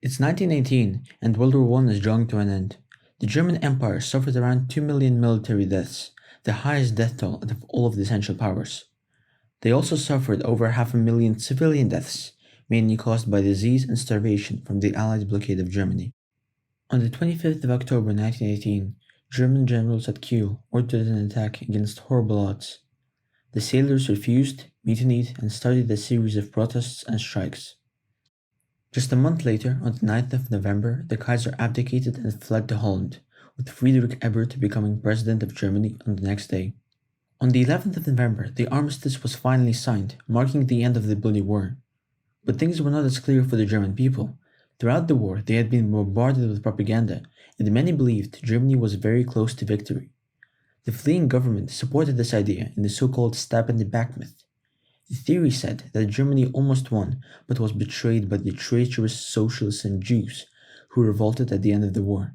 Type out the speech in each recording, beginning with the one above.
It's 1918 and World War I is drawing to an end. The German Empire suffered around 2 million military deaths, the highest death toll of all of the Central Powers. They also suffered over 500,000 civilian deaths, mainly caused by disease and starvation from the Allied blockade of Germany. On the 25th of October 1918, German generals at Kiel ordered an attack against horrible odds. The sailors refused, mutinied, and started a series of protests and strikes. Just a month later, on the 9th of November, the Kaiser abdicated and fled to Holland, with Friedrich Ebert becoming president of Germany on the next day. On the 11th of November, the armistice was finally signed, marking the end of the bloody war. But things were not as clear for the German people. Throughout the war, they had been bombarded with propaganda, and many believed Germany was very close to victory. The fleeing government supported this idea in the so-called stab in the back myth. The theory said that Germany almost won, but was betrayed by the traitorous socialists and Jews, who revolted at the end of the war.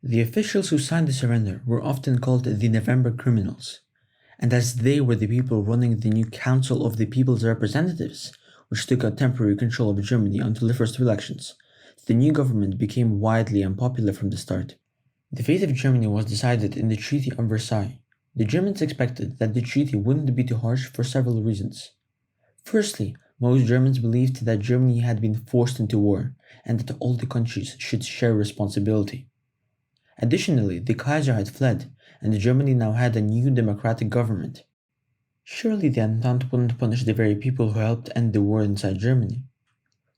The officials who signed the surrender were often called the November criminals, and as they were the people running the new Council of the People's Representatives, which took out temporary control of Germany until the first elections, the new government became widely unpopular from the start. The fate of Germany was decided in the Treaty of Versailles. The Germans expected that the treaty wouldn't be too harsh for several reasons. Firstly, most Germans believed that Germany had been forced into war, and that all the countries should share responsibility. Additionally, the Kaiser had fled, and Germany now had a new democratic government. Surely the Entente wouldn't punish the very people who helped end the war inside Germany.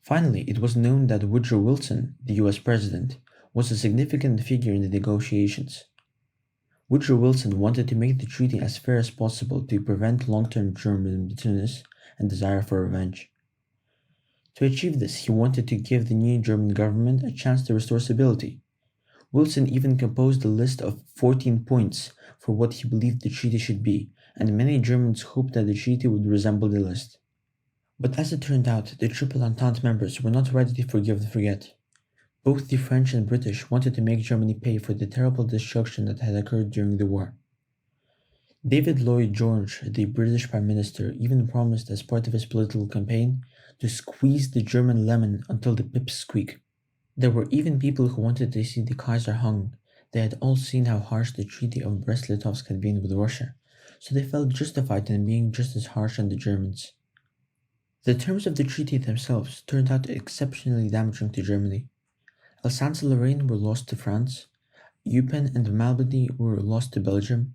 Finally, it was known that Woodrow Wilson, the US president, was a significant figure in the negotiations. Woodrow Wilson wanted to make the treaty as fair as possible to prevent long-term German bitterness and desire for revenge. To achieve this, he wanted to give the new German government a chance to restore stability. Wilson even composed a list of 14 points for what he believed the treaty should be, and many Germans hoped that the treaty would resemble the list. But as it turned out, the Triple Entente members were not ready to forgive and forget. Both the French and British wanted to make Germany pay for the terrible destruction that had occurred during the war. David Lloyd George, the British Prime Minister, even promised as part of his political campaign to squeeze the German lemon until the pips squeak. There were even people who wanted to see the Kaiser hung. They had all seen how harsh the Treaty of Brest-Litovsk had been with Russia, so they felt justified in being just as harsh on the Germans. The terms of the treaty themselves turned out exceptionally damaging to Germany. Alsace-Lorraine were lost to France, Eupen and Malmedy were lost to Belgium,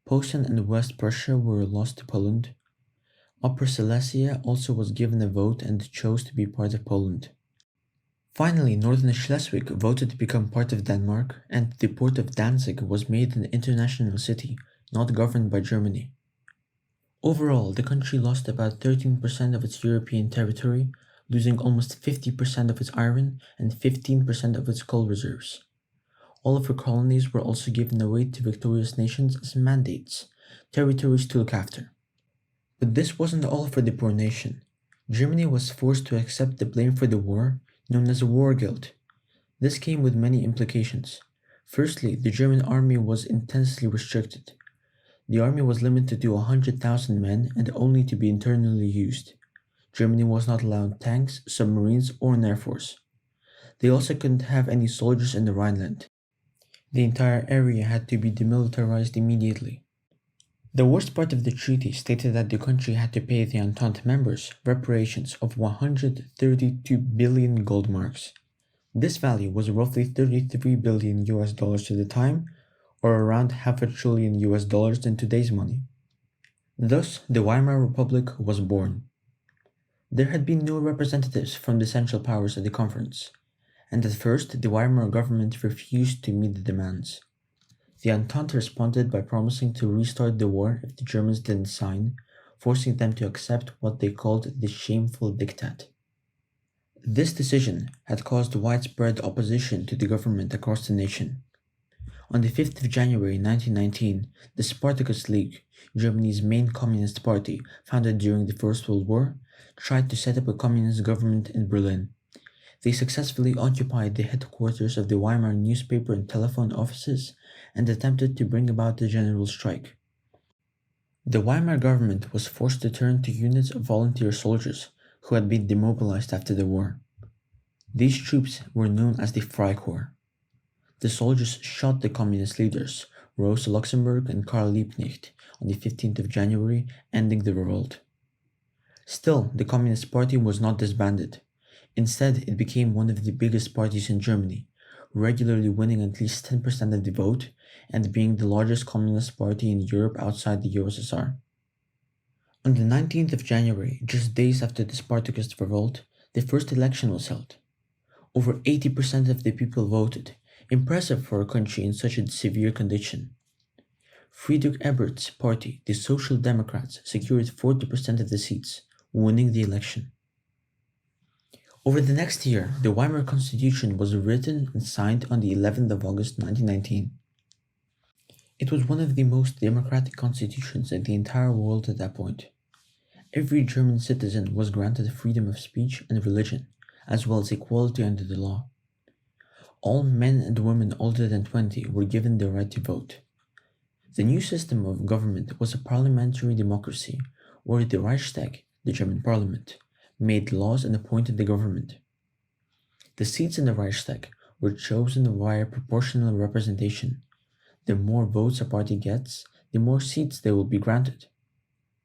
Posen and West Prussia were lost to Poland. Upper Silesia also was given a vote and chose to be part of Poland. Finally, Northern Schleswig voted to become part of Denmark, and the port of Danzig was made an international city, not governed by Germany. Overall, the country lost about 13% of its European territory, losing almost 50% of its iron and 15% of its coal reserves. All of her colonies were also given away to victorious nations as mandates, territories to look after. But this wasn't all for the poor nation. Germany was forced to accept the blame for the war, known as war guilt. This came with many implications. Firstly, the German army was intensely restricted. The army was limited to 100,000 men and only to be internally used. Germany was not allowed tanks, submarines, or an air force. They also couldn't have any soldiers in the Rhineland. The entire area had to be demilitarized immediately. The worst part of the treaty stated that the country had to pay the Entente members reparations of 132 billion gold marks. This value was roughly 33 billion US dollars at the time, or around $500 billion US dollars in today's money. Thus, the Weimar Republic was born. There had been no representatives from the Central Powers at the conference, and at first the Weimar government refused to meet the demands. The Entente responded by promising to restart the war if the Germans didn't sign, forcing them to accept what they called the shameful diktat. This decision had caused widespread opposition to the government across the nation. On the 5th of January 1919, the Spartacus League, Germany's main communist party founded during the First World War, tried to set up a communist government in Berlin. They successfully occupied the headquarters of the Weimar newspaper and telephone offices and attempted to bring about the general strike. The Weimar government was forced to turn to units of volunteer soldiers who had been demobilized after the war. These troops were known as the Freikorps. The soldiers shot the communist leaders, Rosa Luxemburg and Karl Liebknecht, on the 15th of January, ending the revolt. Still, the Communist Party was not disbanded. Instead, it became one of the biggest parties in Germany, regularly winning at least 10% of the vote and being the largest communist party in Europe outside the USSR. On the 19th of January, just days after the Spartacist revolt, the first election was held. Over 80% of the people voted, impressive for a country in such a severe condition. Friedrich Ebert's party, the Social Democrats, secured 40% of the seats, winning the election. Over the next year, the Weimar Constitution was written and signed on the 11th of August 1919. It was one of the most democratic constitutions in the entire world at that point. Every German citizen was granted freedom of speech and religion, as well as equality under the law. All men and women older than 20 were given the right to vote. The new system of government was a parliamentary democracy, where the Reichstag, the German parliament, made laws and appointed the government. The seats in the Reichstag were chosen via proportional representation. The more votes a party gets, the more seats they will be granted.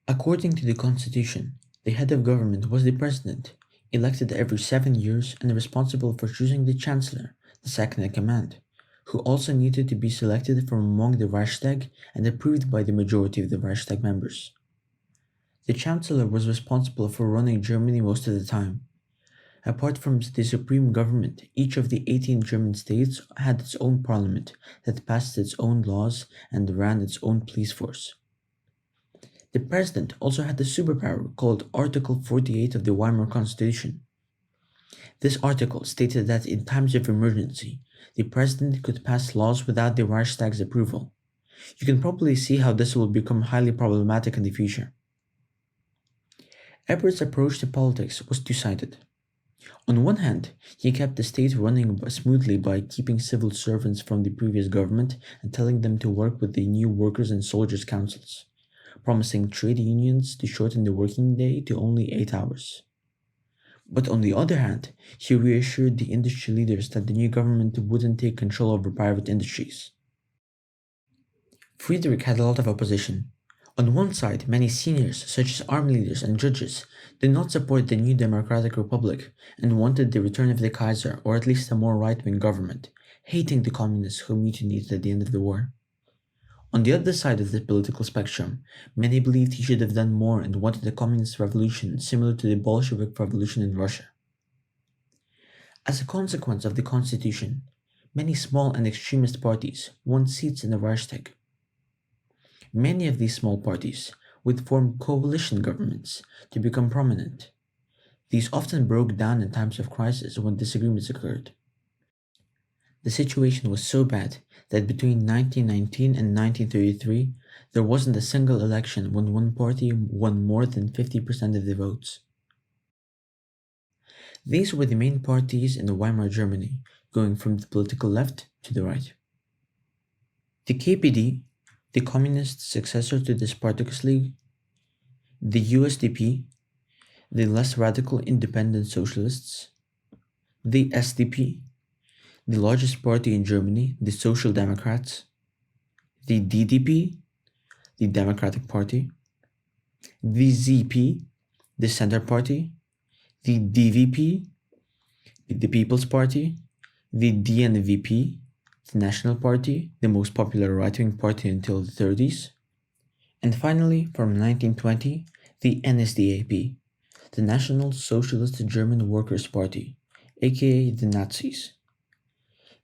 According to the constitution, the head of government was the president, elected every 7 years and responsible for choosing the chancellor, the second in command, who also needed to be selected from among the Reichstag and approved by the majority of the Reichstag members. The chancellor was responsible for running Germany most of the time. Apart from the supreme government, each of the 18 German states had its own parliament that passed its own laws and ran its own police force. The president also had the superpower called Article 48 of the Weimar Constitution. This article stated that in times of emergency, the president could pass laws without the Reichstag's approval. You can probably see how this will become highly problematic in the future. Ebert's approach to politics was two-sided. On one hand, he kept the state running smoothly by keeping civil servants from the previous government and telling them to work with the new workers' and soldiers' councils, promising trade unions to shorten the working day to only 8 hours. But on the other hand, he reassured the industry leaders that the new government wouldn't take control over private industries. Friedrich had a lot of opposition. On one side, many seniors, such as army leaders and judges, did not support the new democratic republic and wanted the return of the Kaiser, or at least a more right-wing government, hating the communists who mutinied at the end of the war. On the other side of the political spectrum, many believed he should have done more and wanted a communist revolution similar to the Bolshevik revolution in Russia. As a consequence of the constitution, many small and extremist parties won seats in the Reichstag. Many of these small parties would form coalition governments to become prominent. These often broke down in times of crisis when disagreements occurred. The situation was so bad that between 1919 and 1933, there wasn't a single election when one party won more than 50% of the votes. These were the main parties in the Weimar Germany, going from the political left to the right. The KPD, the communist successor to the Spartacus League, the USDP, the less radical independent socialists, the SDP, the largest party in Germany, the Social Democrats, the DDP, the Democratic Party, the ZP, the Center Party, the DVP, the People's Party, the DNVP, the National Party, the most popular right-wing party until the 30s, and finally, from 1920, the NSDAP, the National Socialist German Workers' Party, aka the Nazis.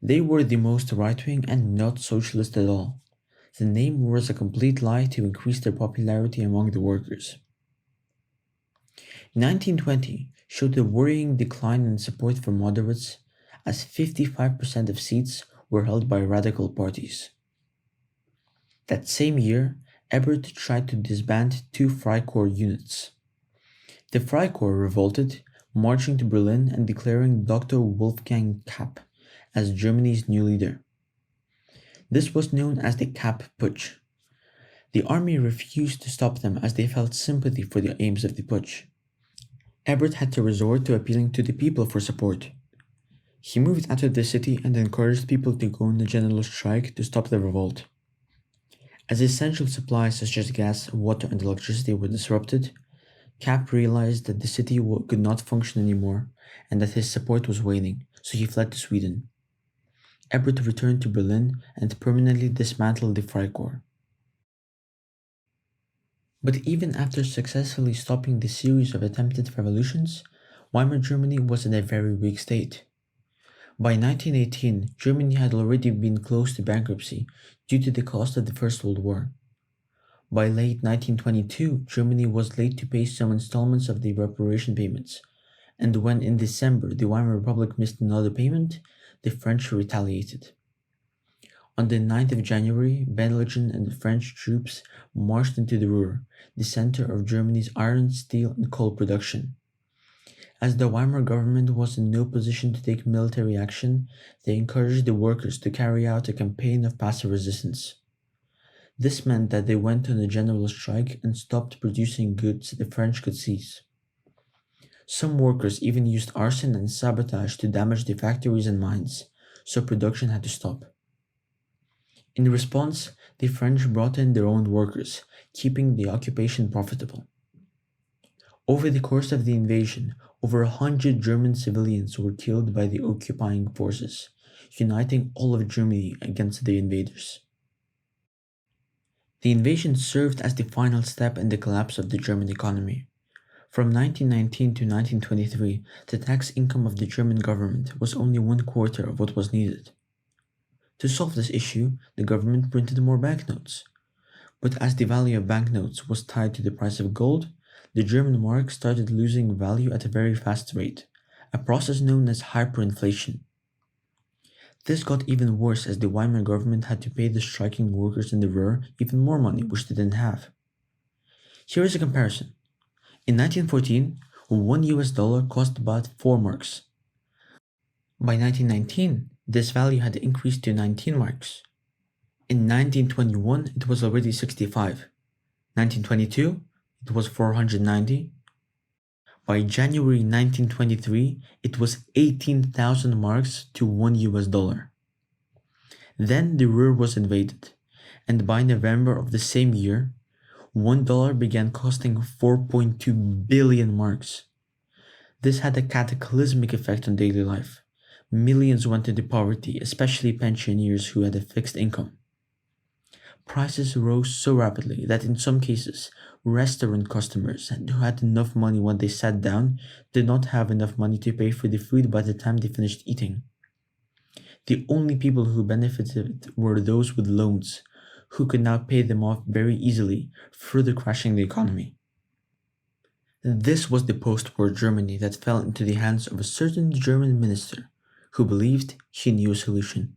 They were the most right-wing and not socialist at all. The name was a complete lie to increase their popularity among the workers. 1920 showed a worrying decline in support for moderates, as 55% of seats were held by radical parties. That same year, Ebert tried to disband 2 Freikorps units. The Freikorps revolted, marching to Berlin and declaring Dr. Wolfgang Kapp as Germany's new leader. This was known as the Kapp Putsch. The army refused to stop them as they felt sympathy for the aims of the putsch. Ebert had to resort to appealing to the people for support. He moved out of the city and encouraged people to go on a general strike to stop the revolt. As essential supplies such as gas, water, and electricity were disrupted, Cap realized that the city could not function anymore and that his support was waning, so he fled to Sweden. Ebert returned to Berlin and permanently dismantled the Freikorps. But even after successfully stopping the series of attempted revolutions, Weimar Germany was in a very weak state. By 1918, Germany had already been close to bankruptcy due to the cost of the First World War. By late 1922, Germany was late to pay some installments of the reparation payments, and when in December the Weimar Republic missed another payment, the French retaliated. On the 9th of January, Belgian and French troops marched into the Ruhr, the center of Germany's iron, steel, and coal production. As the Weimar government was in no position to take military action, they encouraged the workers to carry out a campaign of passive resistance. This meant that they went on a general strike and stopped producing goods the French could seize. Some workers even used arson and sabotage to damage the factories and mines, so production had to stop. In response, the French brought in their own workers, keeping the occupation profitable. Over the course of the invasion, over 100 German civilians were killed by the occupying forces, uniting all of Germany against the invaders. The invasion served as the final step in the collapse of the German economy. From 1919 to 1923, the tax income of the German government was only 1/4 of what was needed. To solve this issue, the government printed more banknotes. But as the value of banknotes was tied to the price of gold, the German mark started losing value at a very fast rate, a process known as hyperinflation. This got even worse as the Weimar government had to pay the striking workers in the Ruhr even more money, which they didn't have. Here is a comparison. In 1914, $1 cost about 4 marks. By 1919, this value had increased to 19 marks. In 1921, it was already 65. 1922, it was 490. By January 1923, it was 18,000 marks to $1. Then the Ruhr was invaded, and by November of the same year, $1 began costing 4.2 billion marks. This had a cataclysmic effect on daily life. Millions went into poverty, especially pensioners who had a fixed income. Prices rose so rapidly that in some cases, restaurant customers who had enough money when they sat down did not have enough money to pay for the food by the time they finished eating. The only people who benefited were those with loans, who could now pay them off very easily, further crashing the economy. This was the post-war Germany that fell into the hands of a certain German minister who believed he knew a solution.